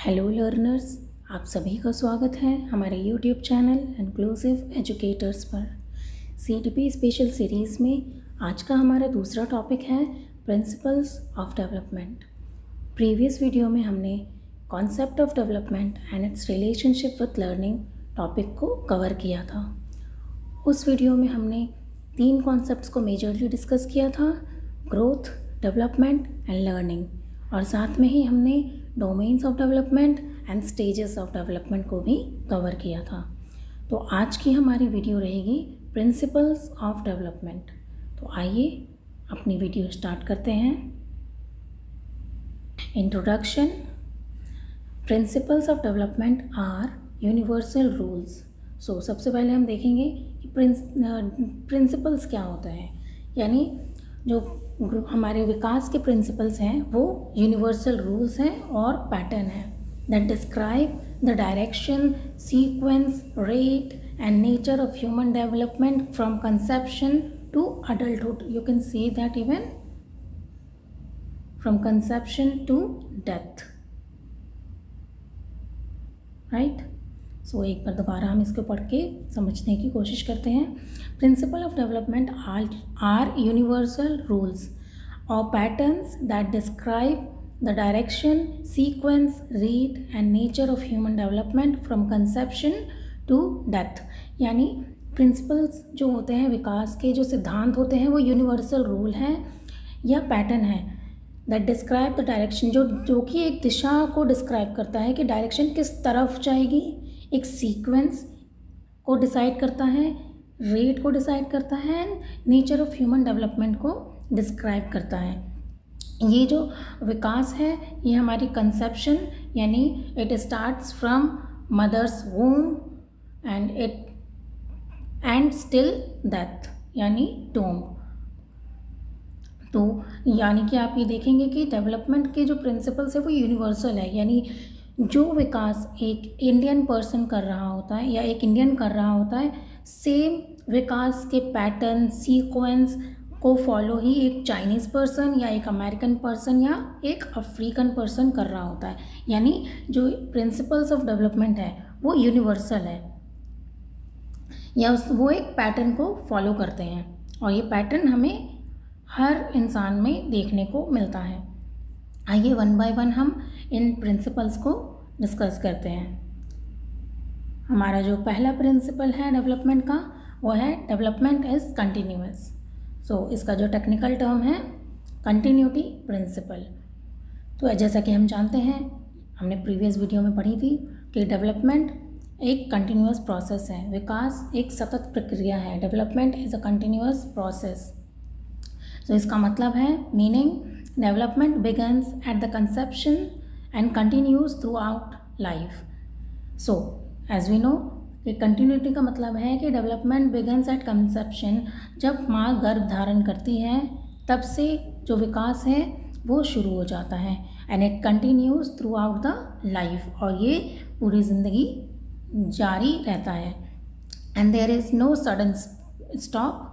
Hello learners, आप सभी का स्वागत है हमारे यूट्यूब चैनल इंक्लूसिव एजुकेटर्स पर। सीटीपी स्पेशल सीरीज़ में आज का हमारा दूसरा टॉपिक है principles of development. Previous video में हमने concept of development and it's relationship with learning topic को कवर किया था। उस वीडियो में हमने 3 कॉन्सेप्ट्स को मेजरली डिस्कस किया था, ग्रोथ, डेवलपमेंट एंड लर्निंग, और साथ में ही हमने domains of development and stages of development को भी कवर किया था। तो आज की हमारी वीडियो रहेगी प्रिंसिपल्स ऑफ डेवलपमेंट। तो आइए अपनी वीडियो स्टार्ट करते हैं। Introduction. Principles of development are universal rules. So सबसे पहले हम देखेंगे कि प्रिंसिपल्स क्या होता है, यानी जो हमारे विकास के प्रिंसिपल्स हैं वो यूनिवर्सल रूल्स हैं और पैटर्न हैं that describe the direction, sequence, rate and nature of human development from conception to adulthood. You can say that even from conception to death, right. So एक बार दोबारा हम इसको पढ़ के समझने की कोशिश करते हैं। Principle of development are universal rules और patterns that describe the direction, sequence, rate and nature of human development from conception to death. यानी प्रिंसिपल्स जो होते हैं, विकास के जो सिद्धांत होते हैं, वो यूनिवर्सल रूल हैं या पैटर्न है दैट डिस्क्राइब द डायरेक्शन, जो कि एक दिशा को डिस्क्राइब करता है कि डायरेक्शन किस तरफ जाएगी, एक सीक्वेंस को डिसाइड करता है, रेट को डिसाइड करता है, नेचर ऑफ ह्यूमन डेवलपमेंट को डिस्क्राइब करता है। ये जो विकास है ये हमारी कंसेप्शन यानी it starts from mother's womb and still death यानी टूम। तो यानी कि आप ये देखेंगे कि डेवलपमेंट के जो प्रिंसिपल्स है वो यूनिवर्सल है, यानी जो विकास एक इंडियन पर्सन कर रहा होता है या एक इंडियन कर रहा होता है, सेम विकास के पैटर्न, सीक्वेंस को फॉलो ही एक चाइनीज़ पर्सन या एक अमेरिकन पर्सन या एक अफ्रीकन पर्सन कर रहा होता है। यानी जो प्रिंसिपल्स ऑफ डेवलपमेंट है वो यूनिवर्सल है या वो एक पैटर्न को फॉलो करते हैं, और ये पैटर्न हमें हर इंसान में देखने को मिलता है। आइए वन बाय वन हम इन प्रिंसिपल्स को डिस्कस करते हैं। हमारा जो पहला प्रिंसिपल है डेवलपमेंट का वो है डेवलपमेंट इज़ कंटिन्यूअस। सो इसका जो टेक्निकल टर्म है कंटिन्यूटी प्रिंसिपल। तो जैसा कि हम जानते हैं, हमने प्रीवियस वीडियो में पढ़ी थी कि डेवलपमेंट एक कंटिन्यूअस प्रोसेस है, विकास एक सतत प्रक्रिया है। Development is a continuous process. तो इसका मतलब है, meaning development begins at the conception and continues throughout life. So as we know कि कंटिन्यूटी का मतलब है कि डेवलपमेंट बिगन्स एट कंसेप्शन, जब माँ गर्भ धारण करती है तब से जो विकास है वो शुरू हो जाता है, and it continues throughout the life, और ये पूरी ज़िंदगी जारी रहता है। And there is no sudden stop,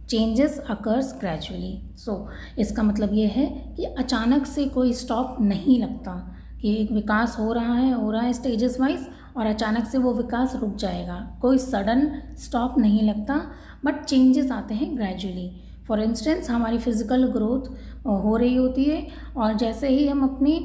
changes occurs gradually. So इसका मतलब ये है कि अचानक से कोई स्टॉप नहीं लगता कि एक विकास हो रहा है स्टेजेस वाइज, और अचानक से वो विकास रुक जाएगा। कोई सडन स्टॉप नहीं लगता, बट चेंजेस आते हैं ग्रेजुअली। फॉर इंस्टेंस हमारी फिज़िकल ग्रोथ हो रही होती है, और जैसे ही हम अपनी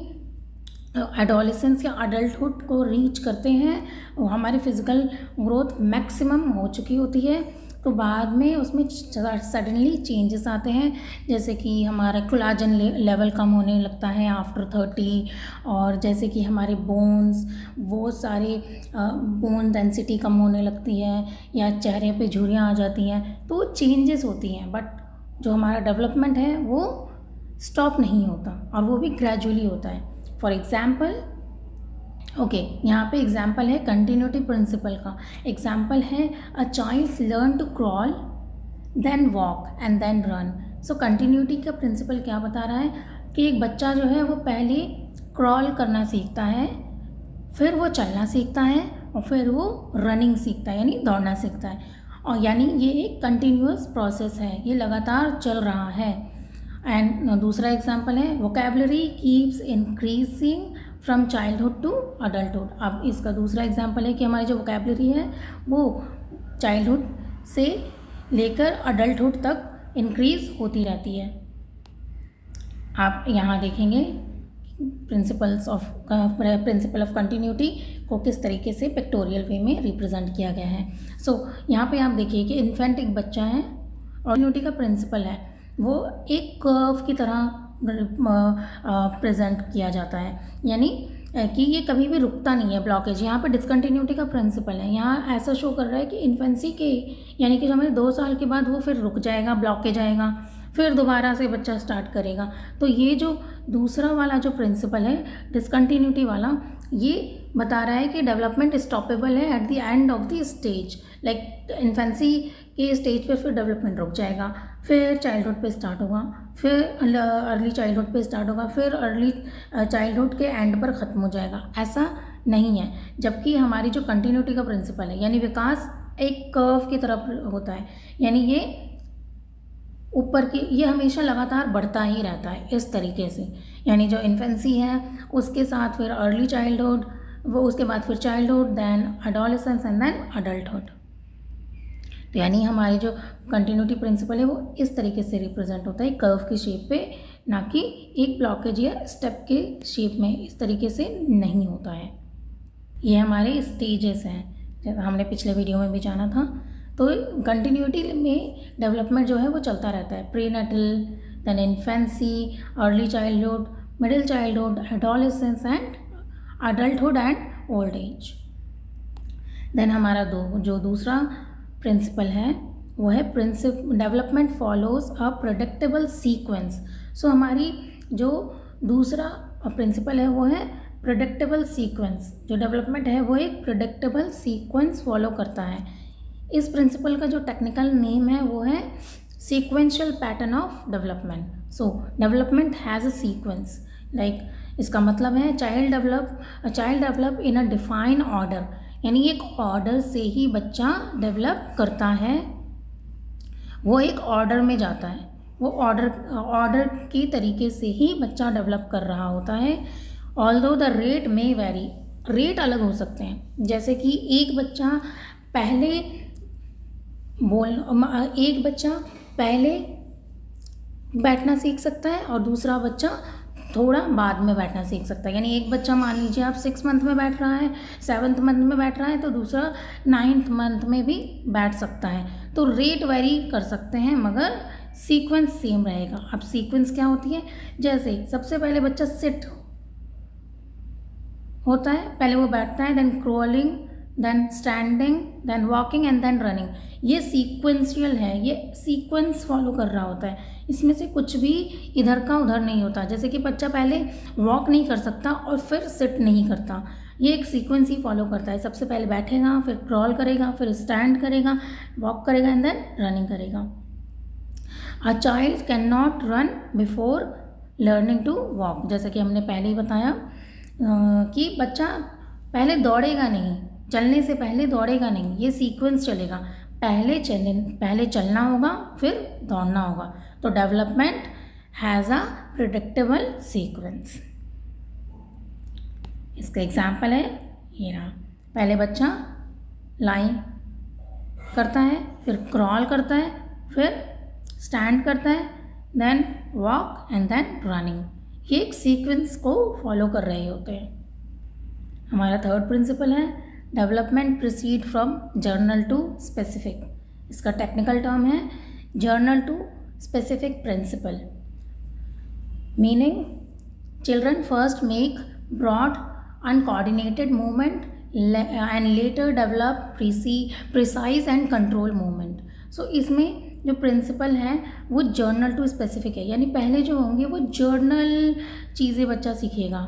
एडोलेसेंस या अडल्टहुड को रीच करते हैं, हमारी फिज़िकल ग्रोथ मैक्सिमम हो चुकी होती है, तो बाद में उसमें सडनली चेंजेस आते हैं, जैसे कि हमारा कोलाजन लेवल कम होने लगता है आफ्टर 30, और जैसे कि हमारे बोन्स, वो सारे बोन डेंसिटी कम होने लगती है, या चेहरे पे झुर्रियाँ आ जाती हैं। तो चेंजेस होती हैं, बट जो हमारा डेवलपमेंट है वो स्टॉप नहीं होता, और वो भी ग्रेजुअली होता है। फॉर एग्ज़ाम्पल यहाँ पे एग्जाम्पल है कंटिन्यूटी प्रिंसिपल का। एग्जाम्पल है a child learn to crawl then walk and then run. So continuity का प्रिंसिपल क्या बता रहा है कि एक बच्चा जो है वो पहले क्रॉल करना सीखता है, फिर वो चलना सीखता है, और फिर वो रनिंग सीखता है यानी दौड़ना सीखता है, और यानी ये एक कंटिन्यूअस प्रोसेस है, ये लगातार चल रहा है। एंड दूसरा एग्जाम्पल है vocabulary keeps increasing from childhood to adulthood. अब इसका दूसरा एग्जाम्पल है कि हमारी जो वोकेबलरी है वो चाइल्डहुड से लेकर अडल्टहुड तक इंक्रीज होती रहती है। आप यहाँ देखेंगे प्रिंसिपल ऑफ कंटिन्यूटी को किस तरीके से पिक्टोरियल वे में रिप्रेजेंट किया गया है। यहाँ पे आप देखिए कि इन्फेंट एक बच्चा है और कंटिन्यूटी का प्रिंसिपल है वो एक कर्व की तरह प्रेजेंट किया जाता है, यानी कि ये कभी भी रुकता नहीं है ब्लॉकेज। यहाँ पे डिसकंटिन्यूटी का प्रिंसिपल है, यहाँ ऐसा शो कर रहा है कि इन्फेंसी के यानी कि जो हमारे 2 साल के बाद वो फिर रुक जाएगा, ब्लॉकेज आएगा, फिर दोबारा से बच्चा स्टार्ट करेगा। तो ये जो दूसरा वाला जो प्रिंसिपल है डिसकंटिन्यूटी वाला, ये बता रहा है कि डेवलपमेंट स्टॉपेबल है at the end of the stage. Like infancy के स्टेज पे फिर डेवलपमेंट रुक जाएगा, फिर चाइल्डहुड पे स्टार्ट होगा, फिर अर्ली चाइल्डहुड पे स्टार्ट होगा, फिर अर्ली चाइल्डहुड के एंड पर ख़त्म हो जाएगा। ऐसा नहीं है, जबकि हमारी जो कंटिन्यूटी का प्रिंसिपल है यानी विकास एक कर्व की तरफ होता है, यानी ये ऊपर की ये हमेशा लगातार बढ़ता ही रहता है इस तरीके से। यानी जो इन्फेंसी है उसके साथ फिर अर्ली चाइल्डहुड, वो उसके बाद फिर childhood, then adolescence and then adulthood. तो यानी हमारी जो कंटिन्यूटी प्रिंसिपल है वो इस तरीके से रिप्रेजेंट होता है कर्व की शेप पे, ना कि एक ब्लॉकेज या स्टेप के शेप में। इस तरीके से नहीं होता है। ये हमारे स्टेजेस हैं, जैसा हमने पिछले वीडियो में भी जाना था। तो कंटिन्यूटी में डेवलपमेंट जो है वो चलता रहता है, prenatal, then infancy, early childhood, middle childhood, adolescence and adulthood and old age. Then हमारा जो दूसरा प्रिंसिपल है वो है development follows a predictable sequence. So हमारी जो दूसरा प्रिंसिपल है वो है प्रेडिक्टेबल सीक्वेंस। जो डेवलपमेंट है वो एक प्रेडिक्टेबल सीक्वेंस फॉलो करता है। इस प्रिंसिपल का जो टेक्निकल नेम है वो है sequential pattern of development. So development has a sequence, like इसका मतलब है child develop in a define order, यानी एक ऑर्डर से ही बच्चा डेवलप करता है, वो एक ऑर्डर में जाता है, वो ऑर्डर की तरीके से ही बच्चा डेवलप कर रहा होता है। ऑल्दो द रेट में वेरी, रेट अलग हो सकते हैं, जैसे कि एक बच्चा पहले बैठना सीख सकता है और दूसरा बच्चा थोड़ा बाद में बैठना सीख सकता है। यानी एक बच्चा मान लीजिए आप 6 मंथ में बैठ रहा है, 7th मंथ में बैठ रहा है, तो दूसरा 9th मंथ में भी बैठ सकता है। तो रेट वेरी कर सकते हैं मगर सीक्वेंस सेम रहेगा। अब सीक्वेंस क्या होती है, जैसे सबसे पहले बच्चा सिट होता है, पहले वो बैठता है, then crawling, then standing, then walking and then running. ये सीक्वेंशियल है, ये सीक्वेंस फॉलो कर रहा होता है। इसमें से कुछ भी इधर का उधर नहीं होता। जैसे कि बच्चा पहले वॉक नहीं कर सकता और फिर सिट नहीं करता, ये एक सीक्वेंस ही फॉलो करता है। सबसे पहले बैठेगा, फिर क्रॉल करेगा, फिर स्टैंड करेगा, वॉक करेगा एंड देन रनिंग करेगा। A child can not run before learning to walk. जैसे कि हमने पहले ही बताया कि बच्चा पहले दौड़ेगा नहीं, चलने से पहले दौड़ेगा नहीं, ये सीक्वेंस चलेगा। पहले चलना होगा, फिर दौड़ना होगा। तो development has a predictable sequence. इसका एग्जाम्पल है ये रहा, पहले बच्चा लाइन करता है, फिर क्रॉल करता है, फिर स्टैंड करता है, then walk and then running. ये एक सीक्वेंस को फॉलो कर रहे होते हैं। हमारा थर्ड प्रिंसिपल है development proceed from general to specific. इसका टेक्निकल टर्म है general to specific principle, meaning children first make broad uncoordinated movement and later develop precise and control movement. So इसमें जो प्रिंसिपल है वो जर्नल टू स्पेसिफिक है, यानी पहले जो होंगे वो जर्नल चीज़ें बच्चा सीखेगा,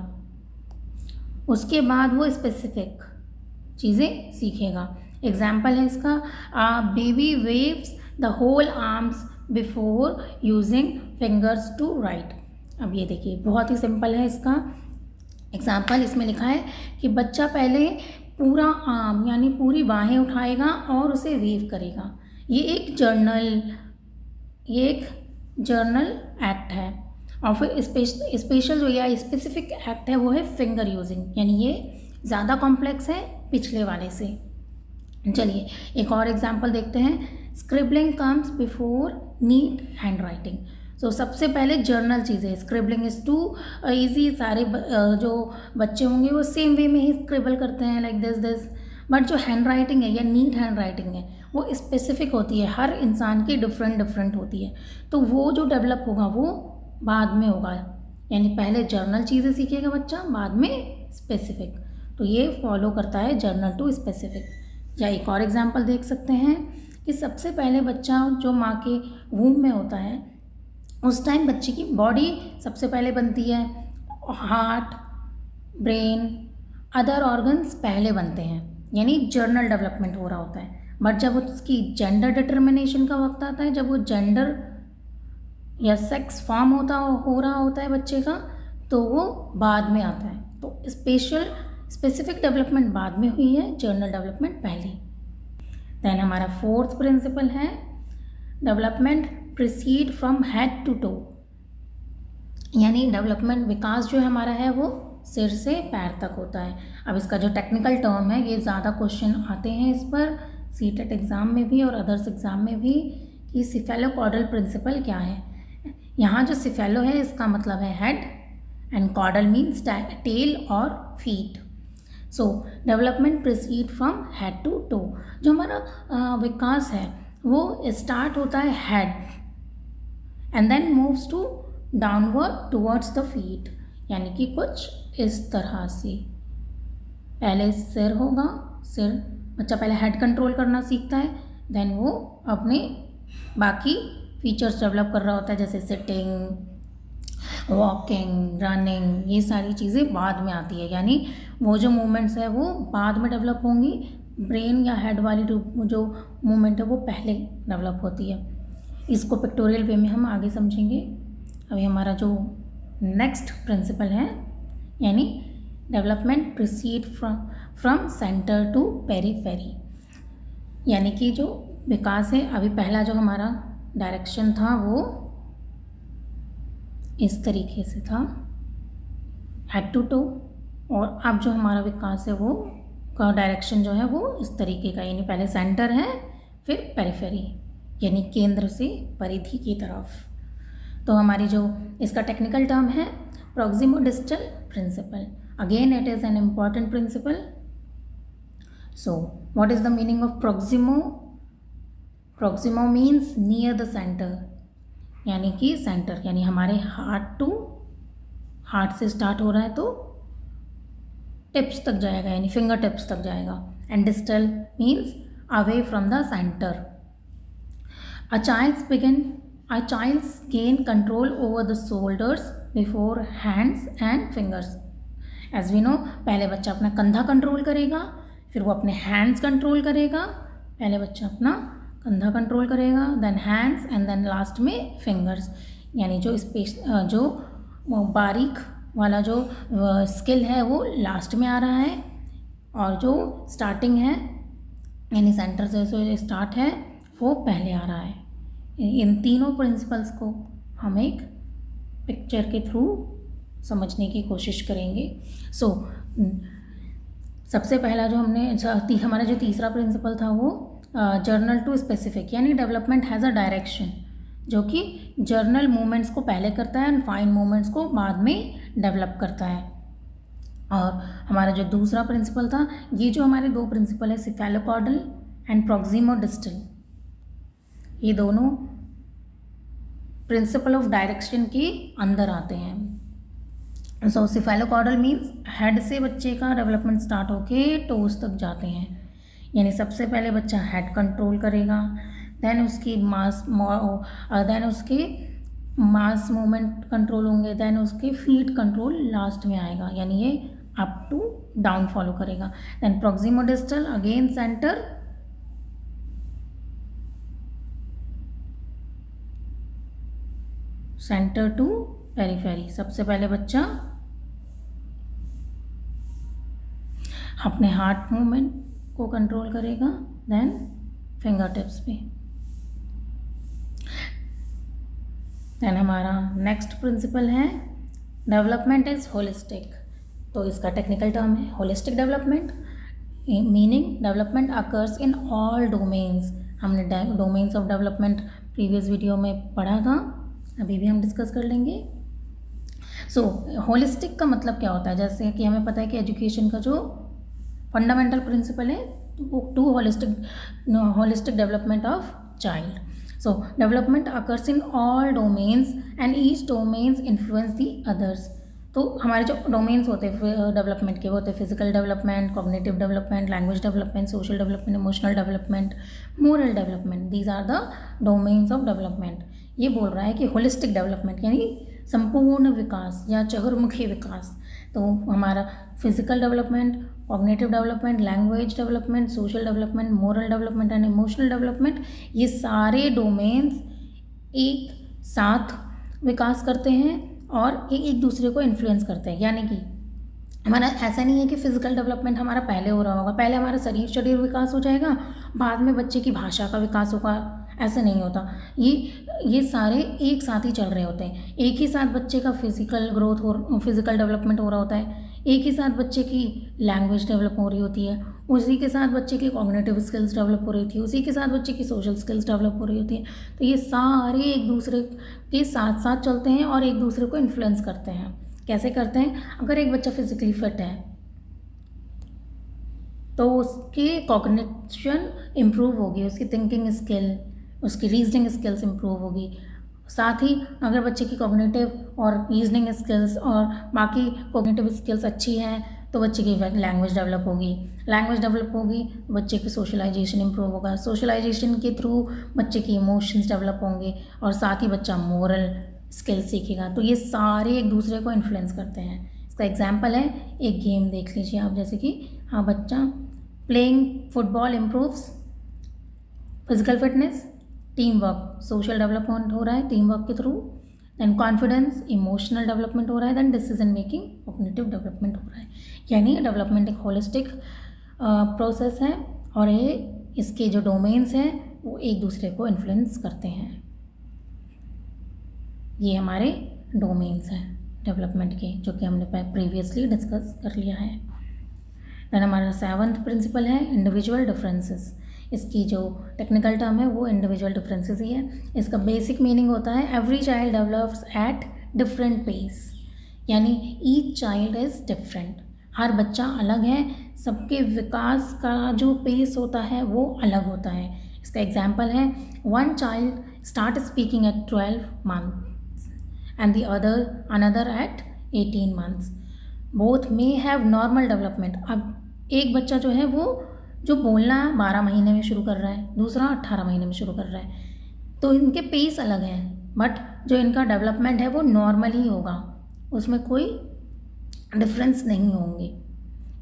उसके बाद वो स्पेसिफिक चीज़ें सीखेगा। एग्जाम्पल है इसका, baby waves the whole arms before using fingers to write. अब ये देखिए बहुत ही सिंपल है इसका एग्जाम्पल। इसमें लिखा है कि बच्चा पहले पूरा आर्म यानी पूरी बाहें उठाएगा और उसे वेव करेगा। ये एक जर्नल एक्ट है। और फिर स्पेशल जो या स्पेसिफिक एक्ट है वो है फिंगर यूजिंग, यानी ये ज़्यादा कॉम्प्लेक्स है पिछले वाले से। चलिए एक और एग्जांपल देखते हैं। Scribbling comes before neat handwriting. So सबसे पहले जर्नल चीज़ें, स्क्रिबलिंग इज़ टू ईजी, सारे जो बच्चे होंगे वो सेम वे में ही स्क्रिबल करते हैं लाइक दिस। बट जो हैंड राइटिंग है या नीट हैंड राइटिंग है वो स्पेसिफिक होती है, हर इंसान की डिफरेंट होती है, तो वो जो डेवलप होगा वो बाद में होगा, यानी पहले जर्नल चीज़ें सीखेगा बच्चा, बाद में स्पेसिफिक। तो ये फॉलो करता है जर्नल टू स्पेसिफिक। या एक और एग्जांपल देख सकते हैं कि सबसे पहले बच्चा जो माँ के वूम में होता है उस टाइम बच्चे की बॉडी सबसे पहले बनती है, हार्ट, ब्रेन, अदर ऑर्गन्स पहले बनते हैं, यानी जर्नल डेवलपमेंट हो रहा होता है। बट जब उसकी जेंडर डिटर्मिनेशन का वक्त आता है, जब वो जेंडर या सेक्स फॉर्म हो रहा होता है बच्चे का, तो वो बाद में आता है। तो स्पेसिफिक डेवलपमेंट बाद में हुई है, जर्नल डेवलपमेंट पहले। देन हमारा फोर्थ प्रिंसिपल है development proceed from head to toe, यानी डेवलपमेंट विकास जो हमारा है वो सिर से पैर तक होता है। अब इसका जो टेक्निकल टर्म है, ये ज़्यादा क्वेश्चन आते हैं इस पर सीटेट एग्ज़ाम में भी और अदर्स एग्ज़ाम में भी, कि सिफेलोकॉर्डल प्रिंसिपल क्या है। यहाँ जो सिफेलो है इसका मतलब है head and caudal means tail और feet. So development proceed from head to toe. जो हमारा विकास है वो स्टार्ट होता है head and then moves to downward towards the feet, यानी कि कुछ इस तरह से। पहले सिर होगा, सिर बच्चा पहले हेड कंट्रोल करना सीखता है, देन वो अपने बाकी फीचर्स डेवलप कर रहा होता है, जैसे सिटिंग, वॉकिंग, रनिंग, ये सारी चीज़ें बाद में आती है, यानी वो जो मूवमेंट्स है वो बाद में डेवलप होंगी। ब्रेन या हेड वाली जो मूवमेंट है वो पहले डेवलप होती है। इसको पिक्टोरियल वे में हम आगे समझेंगे। अभी हमारा जो नेक्स्ट प्रिंसिपल है, यानी development proceed from centre to periphery, यानी कि जो विकास है, अभी पहला जो हमारा डायरेक्शन था वो इस तरीके से था, हेड टू टो, और अब जो हमारा विकास है वो का डायरेक्शन जो है वो इस तरीके का, यानी पहले सेंटर है फिर पेरीफेरी, यानी केंद्र से परिधि की तरफ। तो हमारी जो इसका टेक्निकल टर्म है proximo distal principle. Again it is an important principle. So what is the meaning of proximo? Proximo means near the centre, यानी कि सेंटर, यानी हमारे हार्ट से स्टार्ट हो रहा है तो टिप्स तक जाएगा, यानी फिंगर टिप्स तक जाएगा। And distal means away from the centre. A child's gain control over the shoulders before hands and fingers. As we know, पहले बच्चा अपना कंधा कंट्रोल करेगा, फिर वो अपने हैंड्स कंट्रोल करेगा। पहले बच्चा अपना कंधा कंट्रोल करेगा, then hands and then last में फिंगर्स, यानी जो बारीक वाला जो स्किल है वो लास्ट में आ रहा है, और जो स्टार्टिंग है यानी सेंटर से जो स्टार्ट है वो पहले आ रहा है। इन तीनों प्रिंसिपल्स को हम एक पिक्चर के थ्रू समझने की कोशिश करेंगे। सो सबसे पहला जो हमारा जो तीसरा प्रिंसिपल था वो जर्नल टू स्पेसिफिक, यानी डेवलपमेंट हैज़ अ डायरेक्शन, जो कि जर्नल मूवमेंट्स को पहले करता है एंड फाइन मूवमेंट्स को बाद में डेवलप करता है। और हमारा जो दूसरा प्रिंसिपल था, ये जो हमारे दो प्रिंसिपल है सिफेलोकॉर्डल एंड प्रॉक्सिमो डिस्टल, ये दोनों प्रिंसिपल ऑफ डायरेक्शन के अंदर आते हैं। सो सिफेलोकॉर्डल मीन्स हेड से बच्चे का डेवलपमेंट स्टार्ट होके टोज तक जाते हैं, यानी सबसे पहले बच्चा हेड कंट्रोल करेगा, देन उसकी मास मूवमेंट कंट्रोल होंगे, देन उसके फीट कंट्रोल लास्ट में आएगा, यानी ये अप टू डाउन फॉलो करेगा। Then proximodistal again centre to periphery. सबसे पहले बच्चा अपने हार्ट मूवमेंट को कंट्रोल करेगा, देन फिंगर टिप्स पे, दैन हमारा नेक्स्ट प्रिंसिपल है डेवलपमेंट इज होलिस्टिक। तो इसका टेक्निकल टर्म है holistic development, meaning development occurs in all domains. हमने domains of development previous video में पढ़ा था, अभी भी हम डिस्कस कर लेंगे। सो होलिस्टिक का मतलब क्या होता है, जैसे कि हमें पता है कि एजुकेशन का जो फंडामेंटल प्रिंसिपल है to holistic development of child. So development occurs in all domains and each domains influence the others. तो हमारे जो डोमेन्स होते हैं डेवलपमेंट के, वो होते हैं physical development, cognitive development, language development, social development, emotional development, moral development. These are the domains of development. ये बोल रहा है कि होलिस्टिक डेवलपमेंट यानी संपूर्ण विकास या चहुर्मुखी विकास। तो हमारा physical development, cognitive development, language development, social development, moral development and emotional development, ये सारे डोमेन्स एक साथ विकास करते हैं और एक दूसरे को इन्फ्लुएंस करते हैं। यानी कि हमारा ऐसा नहीं है कि फिजिकल डेवलपमेंट हमारा पहले हो रहा होगा, पहले हमारा शरीर विकास हो जाएगा, बाद में बच्चे की भाषा का विकास होगा, ऐसे नहीं होता। ये सारे एक साथ ही चल रहे होते हैं। एक ही साथ बच्चे का फिजिकल डेवलपमेंट हो रहा होता है, एक ही साथ बच्चे की लैंग्वेज डेवलप हो रही होती है, उसी के साथ बच्चे की कॉग्निटिव स्किल्स डेवलप हो रही थी, उसी के साथ बच्चे की सोशल स्किल्स डेवलप हो रही होती है। तो ये सारे एक दूसरे के साथ साथ चलते हैं और एक दूसरे को इन्फ्लुएंस करते हैं। कैसे करते हैं? अगर एक बच्चा फिजिकली फिट है तो उसकी कॉग्निशन इम्प्रूव होगी, उसकी थिंकिंग स्किल, उसकी रीजनिंग स्किल्स इम्प्रूव होगी। साथ ही अगर बच्चे की कॉग्निटिव और रीजनिंग स्किल्स और बाकी कॉग्निटिव स्किल्स अच्छी हैं तो बच्चे की लैंग्वेज डेवलप होगी, लैंग्वेज डेवलप होगी तो बच्चे की सोशलाइजेशन इम्प्रूव होगा, सोशलाइजेशन के थ्रू बच्चे की इमोशंस डेवलप होंगे और साथ ही बच्चा मोरल स्किल्स सीखेगा। तो ये सारे एक दूसरे को इन्फ्लुएंस करते हैं। इसका एग्जांपल है, एक गेम देख लीजिए आप, जैसे कि हाँ, बच्चा playing football improves physical fitness, team work, social development हो रहा है टीम वर्क के through, then confidence, emotional development हो रहा है, then decision making, cognitive development हो रहा है। यानी डेवलपमेंट एक होलिस्टिक प्रोसेस है और ये इसके जो डोमेन्स हैं वो एक दूसरे को इन्फ्लुएंस करते हैं। ये हमारे डोमेन्स हैं डेवलपमेंट के, जो कि हमने प्रीवियसली डिस्कस कर लिया है। देन हमारा 7th प्रिंसिपल है इंडिविजुअल डिफरेंसेस। इसकी जो टेक्निकल टर्म है वो इंडिविजुअल डिफरेंसेस ही है। इसका बेसिक मीनिंग होता है every child develops at different pace, यानी ईच चाइल्ड इज़ डिफरेंट। हर बच्चा अलग है, सबके विकास का जो पेस होता है वो अलग होता है। इसका एग्जाम्पल है, one child start speaking at 12 months and the another at 18 months। Both may have normal development. अब एक बच्चा जो है वो जो बोलना 12 महीने में शुरू कर रहा है, दूसरा 18 महीने में शुरू कर रहा है, तो इनके पेस अलग हैं, बट जो इनका डेवलपमेंट है वो नॉर्मल ही होगा, उसमें कोई डिफरेंस नहीं होंगे,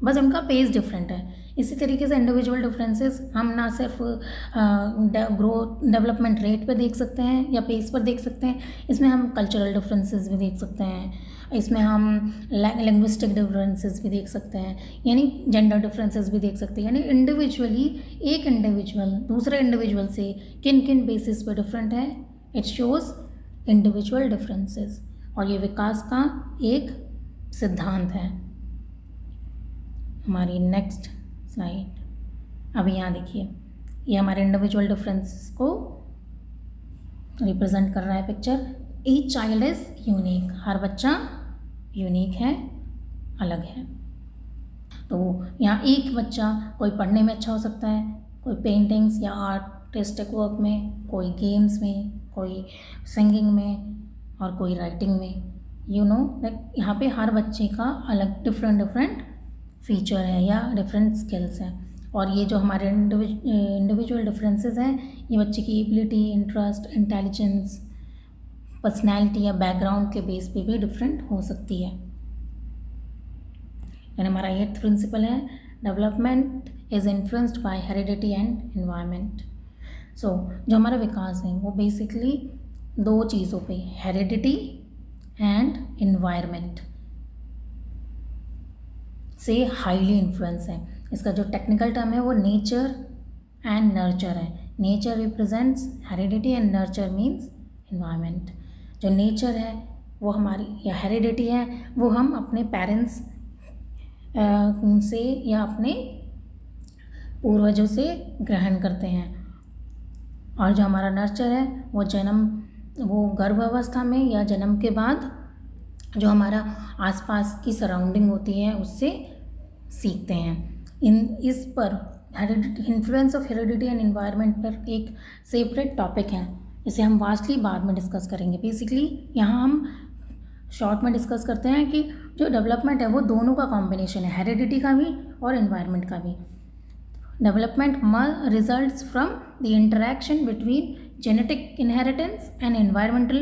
बस उनका पेस डिफरेंट है। इसी तरीके से इंडिविजुअल डिफरेंसेस हम ना सिर्फ ग्रोथ डेवलपमेंट रेट पे देख सकते हैं या पेस पर देख सकते हैं, इसमें हम कल्चरल डिफरेंसेस भी देख सकते हैं, इसमें हम लिंग्विस्टिक डिफरेंसेस भी देख सकते हैं, यानी जेंडर डिफरेंसेस भी देख सकते हैं। यानी इंडिविजुअली एक इंडिविजुअल दूसरे इंडिविजुअल से किन किन बेसिस पे डिफरेंट है, इट शोज़ इंडिविजुअल डिफरेंसेस। और ये विकास का एक सिद्धांत है। हमारी नेक्स्ट स्लाइड, अभी यहाँ देखिए, ये हमारे इंडिविजुअल डिफरेंसेस को रिप्रेजेंट कर रहा है picture. Each child is unique, हर बच्चा यूनिक है, अलग है। तो यहाँ एक बच्चा कोई पढ़ने में अच्छा हो सकता है, कोई पेंटिंग्स या आर्टिस्टिक वर्क में, कोई गेम्स में, कोई सिंगिंग में और कोई राइटिंग में। लाइक यहाँ पे हर बच्चे का अलग डिफरेंट फीचर है या डिफरेंट स्किल्स हैं। और ये जो हमारे इंडिविजुअल डिफरेंसेस हैं, ये बच्चे की एबिलिटी, इंटरेस्ट, इंटेलिजेंस, पर्सनैलिटी या बैकग्राउंड के बेस पे भी डिफरेंट हो सकती है। यानी हमारा 8th प्रिंसिपल है development is influenced by heredity and environment. So जो हमारा विकास है वो बेसिकली 2 चीज़ों पे, हेरिडिटी एंड एनवायरनमेंट से हाईली इन्फ्लुएंस है। इसका जो टेक्निकल टर्म है वो नेचर एंड नर्चर है। Nature represents heredity and nurture means environment. जो नेचर है वो हमारी या हेरिडिटी है वो हम अपने पेरेंट्स से या अपने पूर्वजों से ग्रहण करते हैं। और जो हमारा नर्चर है वो गर्भ अवस्था में या जन्म के बाद जो हमारा आसपास की सराउंडिंग होती है उससे सीखते हैं। इस पर influence of heredity and environment पर एक सेपरेट टॉपिक है, इसे हम वास्टली बाद में डिस्कस करेंगे। बेसिकली यहाँ हम शॉर्ट में डिस्कस करते हैं कि जो डेवलपमेंट है वो दोनों का कॉम्बिनेशन है, हेरिडिटी का भी और एनवायरनमेंट का भी। Development results from the interaction between genetic inheritance and environmental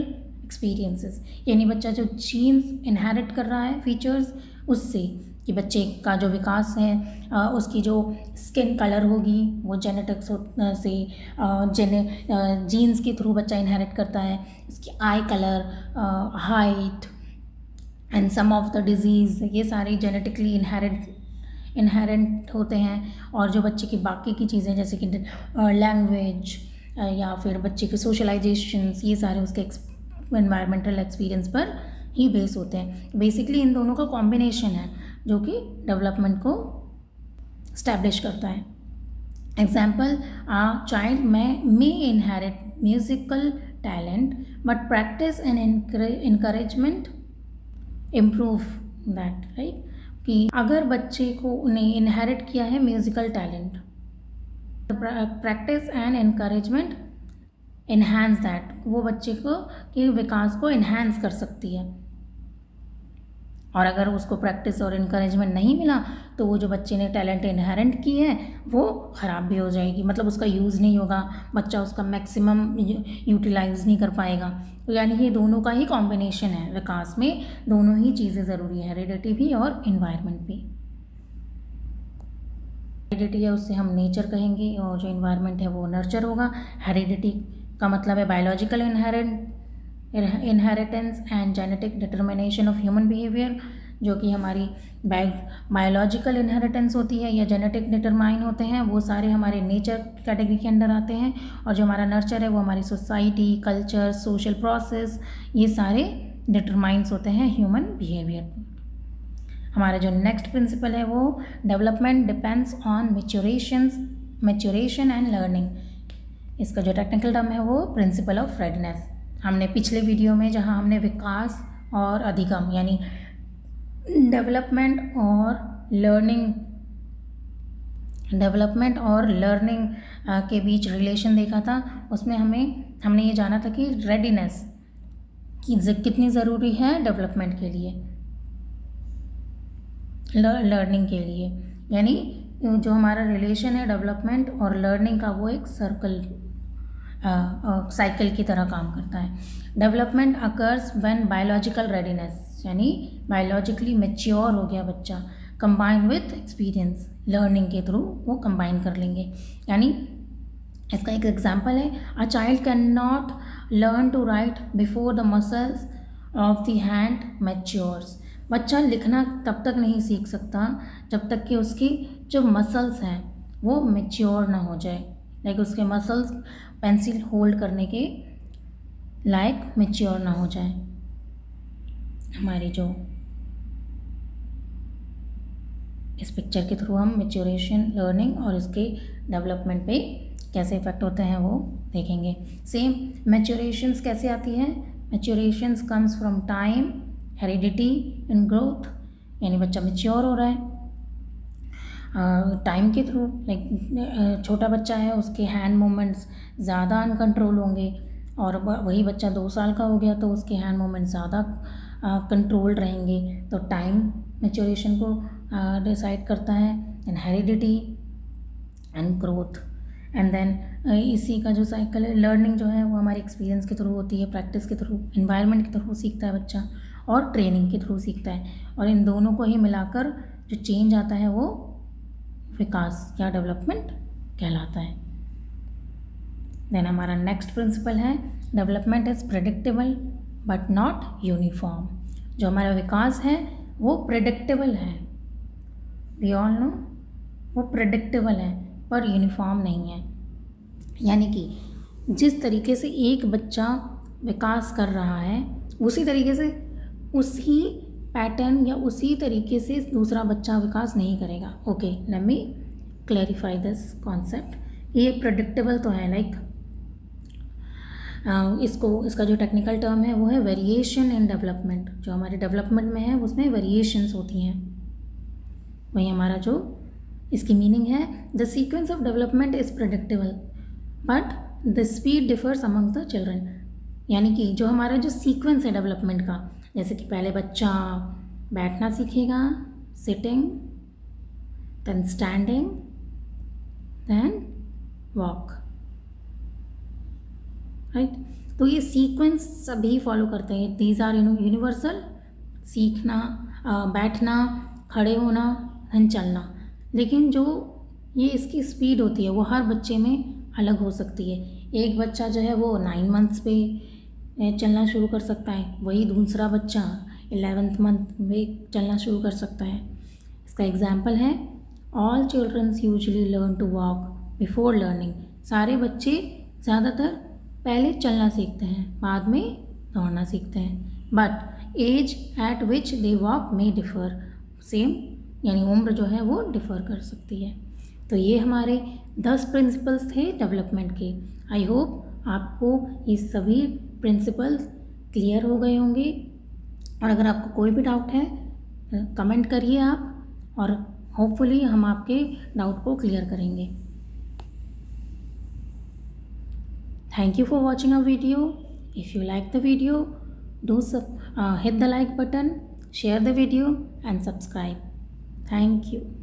experiences, यानी बच्चा जो जीन्स इनहेरिट कर रहा है फीचर्स उससे, कि बच्चे का जो विकास है उसकी जो स्किन कलर होगी वो जेनेटिक्स से जीन्स के थ्रू बच्चा इनहेरिट करता है, इसकी eye colour, height and some of the disease, ये सारे जेनेटिकली इनहेरेंट होते हैं। और जो बच्चे की बाकी की चीज़ें जैसे कि लैंग्वेज या फिर बच्चे के सोशलाइजेशंस, ये सारे उसके एनवायरमेंटल एक्सपीरियंस पर ही बेस होते हैं। बेसिकली इन दोनों का कॉम्बिनेशन है जो कि डेवलपमेंट को स्टैब्लिश करता है। Example, a child may inherit musical talent but practice and encouragement improve that, right. कि अगर बच्चे को ने इनहेरिट किया है musical talent, practice and encouragement enhance that, वो बच्चे को के विकास को इन्हांस कर सकती है। और अगर उसको प्रैक्टिस और इनकरेजमेंट नहीं मिला तो वो जो बच्चे ने टैलेंट इनहेरेंट की है वो ख़राब भी हो जाएगी, मतलब उसका यूज़ नहीं होगा, बच्चा उसका मैक्सिमम यूटिलाइज नहीं कर पाएगा। तो यानी ये दोनों का ही कॉम्बिनेशन है, विकास में दोनों ही चीज़ें ज़रूरी है, हेरिडिटी भी और इन्वायरमेंट भी। हेरिडिटी है उससे हम नेचर कहेंगे और जो इन्वायरमेंट है वो नर्चर होगा। हेरिडिटी का मतलब है biological inheritance and genetic determination of human behaviour, जो कि हमारी बायोलॉजिकल इनहेरिटेंस होती है या जेनेटिक डिटरमाइन होते हैं, वो सारे हमारे नेचर कैटेगरी के अंदर आते हैं। और जो हमारा नर्चर है वो हमारी सोसाइटी, कल्चर, सोशल प्रोसेस, ये सारे डिटरमाइंस होते हैं ह्यूमन बिहेवियर। हमारा जो नेक्स्ट प्रिंसिपल है वो development depends on maturation and learning. इसका जो टेक्निकल टर्म है वो प्रिंसिपल ऑफ रेडनेस। हमने पिछले वीडियो में जहाँ हमने विकास और अधिगम यानी डेवलपमेंट और लर्निंग के बीच रिलेशन देखा था, उसमें हमने ये जाना था कि रेडीनेस कितनी ज़रूरी है डेवलपमेंट के लिए, लर्निंग के लिए। यानी जो हमारा रिलेशन है डेवलपमेंट और लर्निंग का वो एक साइकिल की तरह काम करता है। Development occurs when biological readiness, यानी बायोलॉजिकली मैच्योर हो गया बच्चा, कंबाइन विथ एक्सपीरियंस, लर्निंग के थ्रू वो कंबाइन कर लेंगे। यानी इसका एक एग्जांपल है, a child can not learn to write before the muscles of the hand matures. बच्चा लिखना तब तक नहीं सीख सकता जब तक कि उसकी जो मसल्स हैं वो मैच्योर ना हो जाए, लाइक उसके मसल्स पेंसिल होल्ड करने के लायक मैच्योर ना हो जाए। हमारी जो इस पिक्चर के थ्रू हम मैच्योरेशन, लर्निंग और इसके डेवलपमेंट पे कैसे इफेक्ट होते हैं वो देखेंगे। सेम मैच्योरेशंस कैसे आती है, maturations comes from time, heredity and growth, यानी बच्चा मैच्योर हो रहा है टाइम के थ्रू। लाइक छोटा बच्चा है उसके हैंड मूवमेंट्स ज़्यादा अनकंट्रोल होंगे, और वही बच्चा 2 साल का हो गया तो उसके हैंड मूवमेंट्स ज़्यादा कंट्रोल्ड रहेंगे। तो टाइम मैच्योरेशन को डिसाइड करता है, and heredity and growth. And then इसी का जो साइकिल है, लर्निंग जो है वो हमारे एक्सपीरियंस के थ्रू होती है, प्रैक्टिस के थ्रू, इन्वायरमेंट के थ्रू सीखता है बच्चा, और ट्रेनिंग के थ्रू सीखता है। और इन दोनों को ही मिलाकर जो चेंज आता है वो विकास या डेवलपमेंट कहलाता है। देन हमारा नेक्स्ट प्रिंसिपल है, development is predictable but not uniform. जो हमारा विकास है वो प्रेडिक्टेबल है, वी ऑल नो, वो प्रेडिक्टेबल है पर यूनिफॉर्म नहीं है। यानी कि जिस तरीके से एक बच्चा विकास कर रहा है उसी तरीके से, उसी पैटर्न या उसी तरीके से दूसरा बच्चा विकास नहीं करेगा। Okay, let me clarify this concept. ये प्रेडिक्टेबल तो है, लाइक इसका जो टेक्निकल टर्म है वो है वेरिएशन इन डेवलपमेंट। जो हमारे डेवलपमेंट में है उसमें वेरिएशंस होती हैं, वही हमारा जो इसकी मीनिंग है। The sequence of development is predictable but the speed differs among the children. यानी कि जो हमारा जो सीक्वेंस है डेवलपमेंट का, जैसे कि पहले बच्चा बैठना सीखेगा, sitting, then standing, then walk, right. तो ये सीक्वेंस सभी फॉलो करते हैं। दीज आर यूनिवर्सल, सीखना, बैठना, खड़े होना, देन चलना। लेकिन जो ये इसकी स्पीड होती है वो हर बच्चे में अलग हो सकती है। एक बच्चा जो है वो 9 मंथ्स पे चलना शुरू कर सकता है, वही दूसरा बच्चा 11th मंथ में चलना शुरू कर सकता है। इसका एग्जाम्पल है all childrens usually learn to walk before learning. सारे बच्चे ज़्यादातर पहले चलना सीखते हैं, बाद में दौड़ना सीखते हैं। But age at which they walk में डिफ़र, सेम यानी उम्र जो है वो डिफ़र कर सकती है। तो ये हमारे 10 प्रिंसिपल्स थे डेवलपमेंट के। आई होप आपको ये सभी प्रिंसिपल्स क्लियर हो गए होंगे, और अगर आपको कोई भी डाउट है कमेंट करिए आप, और होपफुली हम आपके डाउट को क्लियर करेंगे। Thank you for watching our video. If you like the video, hit the like button, share the video and subscribe. Thank you.